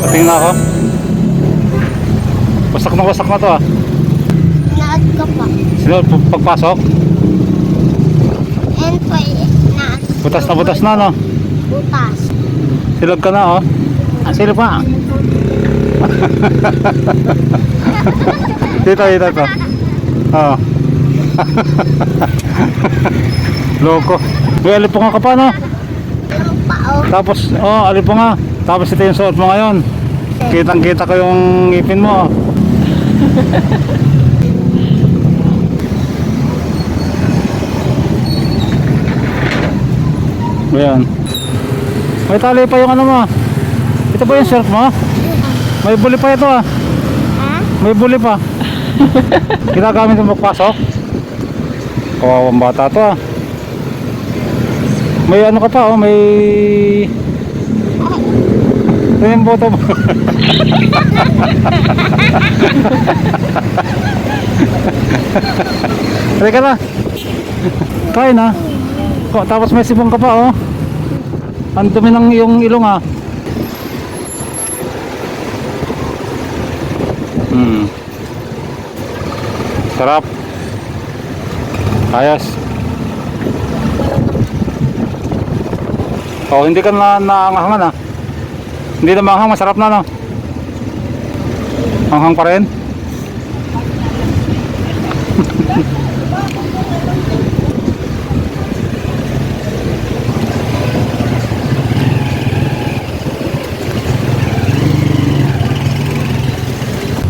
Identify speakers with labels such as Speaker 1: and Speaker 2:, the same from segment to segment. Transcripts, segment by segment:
Speaker 1: Patingin na ako. Wasak na to ah.
Speaker 2: Naad ka pa.
Speaker 1: Sinod pagpasok.
Speaker 2: And pa, naad.
Speaker 1: Butas na no.
Speaker 2: Butas.
Speaker 1: Silog ka na oh. Silog pa. Dito. Oh. Loko. Uy, alipunga ka pa no.
Speaker 2: Yung pao.
Speaker 1: Tapos, alipunga. Tapos ito yung suot mo ngayon. Kitang-kita ko yung ngipin mo. Ayan. May tali pa yung ano mo. Ito ba yung shirt mo? May buli pa ito ah.
Speaker 2: Ha?
Speaker 1: May buli pa. Ginagamit mo magpasok. Kawawang bata to ah. May ano ka pa oh, may... Ito yung boto mo. Teka na. Kain na. Tapos may sibong ka pa oh. Ang dumi ng iyong ilong ah. Sarap. Ayos. Oh, hindi ka naangahangan ah. Hindi na maanghang, masarap na no. Anghang pa rin.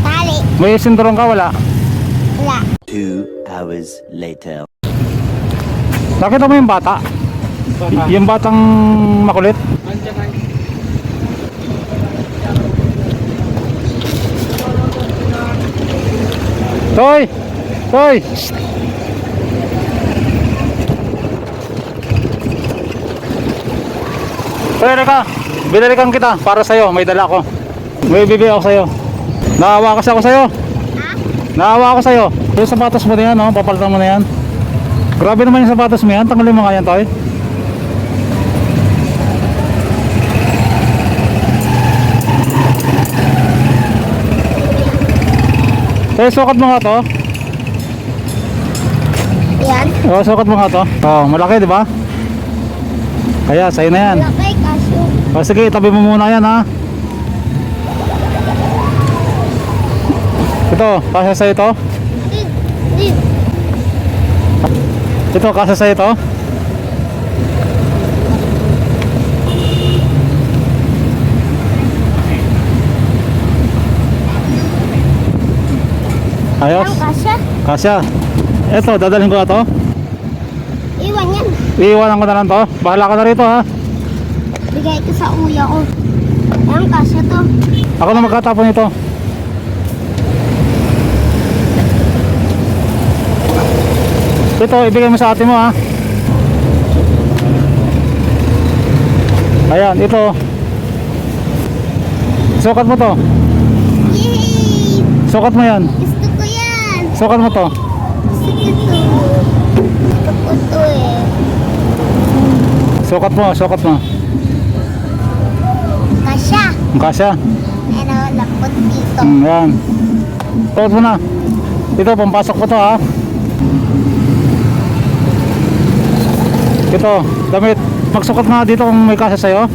Speaker 2: Tali.
Speaker 1: May sinturong ka wala?
Speaker 2: Wala.
Speaker 3: 2 hours later.
Speaker 1: Nakita mo yung bata? Yung batang makulit? Toy! Toy! Toy, reka! Binalikan kita para sa'yo, may dala ko. May bibigay ako sa'yo. Naawa kasi ako sa'yo.
Speaker 2: Ha?
Speaker 1: Naawa ako sa'yo. Yung sapatos mo na yan, oh, papalitan mo na yan. Grabe naman yung sapatos mo yan. Tanggalin mo nga yan, Toy. Toy, sukat mo nga to.
Speaker 2: Yan.
Speaker 1: Oh, sukat mo nga to. Oh, malaki, di ba? Kaya, sa'yo na yan.
Speaker 2: Laki kaso.
Speaker 1: O sige, itabi mo muna yan ha. Ito, kasya sa'yo ito.
Speaker 2: Di.
Speaker 1: Ito, kasya sa'yo ito. Ayos.
Speaker 2: Ang kasya.
Speaker 1: Kasya. Ito, dadalhin ko na to.
Speaker 2: Iwan yan.
Speaker 1: Iiwanan ko na lang to. Bahala ka na rito ha.
Speaker 2: Bigay ko sa uya ko. Ang kasya to.
Speaker 1: Ako na magkatapon ito. Ito, ibigay mo sa ate mo ha. Ayan, ito. Sukat mo to.
Speaker 2: Yay!
Speaker 1: Sukat mo yan.
Speaker 2: Gusto ko yan.
Speaker 1: Sukat mo to.
Speaker 2: Gusto ko to. Gusto ko to eh.
Speaker 1: Sukat mo, sukat mo.
Speaker 2: Kasya.
Speaker 1: Ang kasya.
Speaker 2: Pero lapot dito.
Speaker 1: Ayan. Sukat mo na. Ito, pampasok mo to ha. Ito, damit. Magsukat nga dito kung may kasya sa'yo.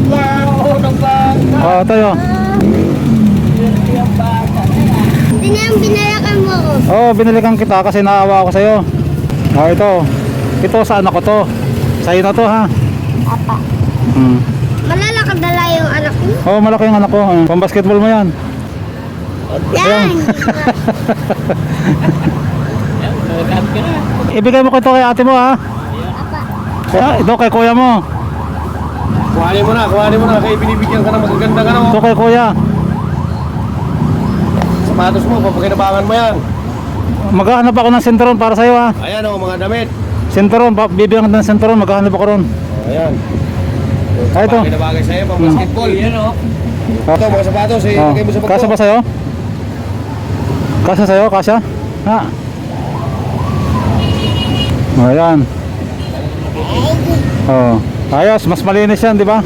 Speaker 2: Yan.
Speaker 1: Oo, tayo.
Speaker 2: Hindi na yung binalakan mo ko.
Speaker 1: Oo, binalikan kita kasi naawa ako sa'yo. Oo, ito. Ito sa anak ko to. Sa'yo na to ha.
Speaker 2: Apa. Malalakad na lang yung anak mo.
Speaker 1: Oo, malaki yung anak ko. Pambasketball mo yan.
Speaker 2: Yan.
Speaker 1: Ibigay mo ko ito kay ate mo ha.
Speaker 2: Apa.
Speaker 1: Ito kay kuya mo.
Speaker 4: Kuhanin mo na. Kaya binibigyan ka na magaganda ka na.
Speaker 1: Ito kay kuya.
Speaker 4: Sapatos mo, papakinabangan mo yan.
Speaker 1: Maghahanap ako ng senteron para sa'yo ha.
Speaker 4: Ayan o, mga damit.
Speaker 1: Senteron, bibigyan ka ng senteron. Maghahanap ako ron.
Speaker 4: Ayan.
Speaker 1: Ah, ito.
Speaker 4: Pakinabagay sa'yo, pang basketball. Yan o. Ito, mga sapatos. Ilagay mo sa bag
Speaker 1: Kasya
Speaker 4: mo.
Speaker 1: ba sa'yo? Kasya sa'yo? Kasya? Ha? Ayan. Oh. Ayos, mas malinis yan, di ba?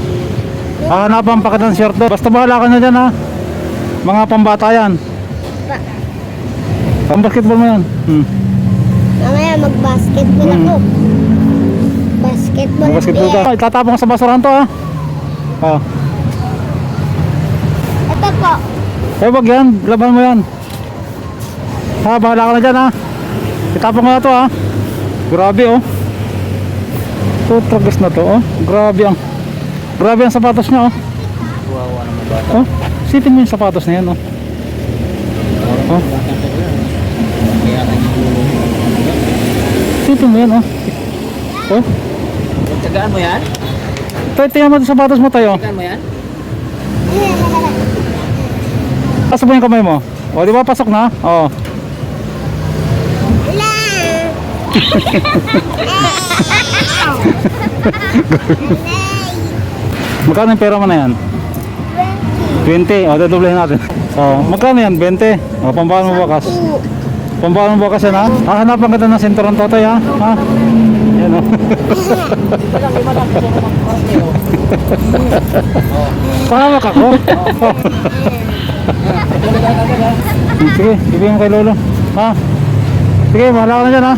Speaker 1: Hahanapan pa kita ng short doon. Basta bahala ka na dyan ha. Mga pambata yan. Pang-basketball mo yan.
Speaker 2: Mamaya mag-basketball ako. Basketball.
Speaker 1: Basketball ka. Itatapon ka sa basurahan to ha. Oh.
Speaker 2: Ito po.
Speaker 1: Wag yan. Laban mo yan. Ha, bahala ka na dyan ha. Itapon ko na to ha. Grabe oh. Ito tragas na to oh. Grabe ang sapatos niya oh. Oh, sipin mo yung sapatos na yan oh. Oh. Sipin mo yan oh. Oh.
Speaker 4: Tagaan mo yan?
Speaker 1: Tingnan mo yung sapatos mo tayo.
Speaker 4: Tagaan mo yan?
Speaker 1: Pasok mo yung kamay mo. O, di ba pasok na? Oo. Magkano yung pera mo na yan? 20. O, dadoblehin natin. O, magkano yan? 20. O, pambahan mo bukas. Pambahan mo bukas yan ha? Hahanapan kita ng sinturon totoy ha? Ha? Yan o. Pahawak ako. Sige, ibigay mo kay Lolo. Ha? Sige, bahala ka na dyan ha.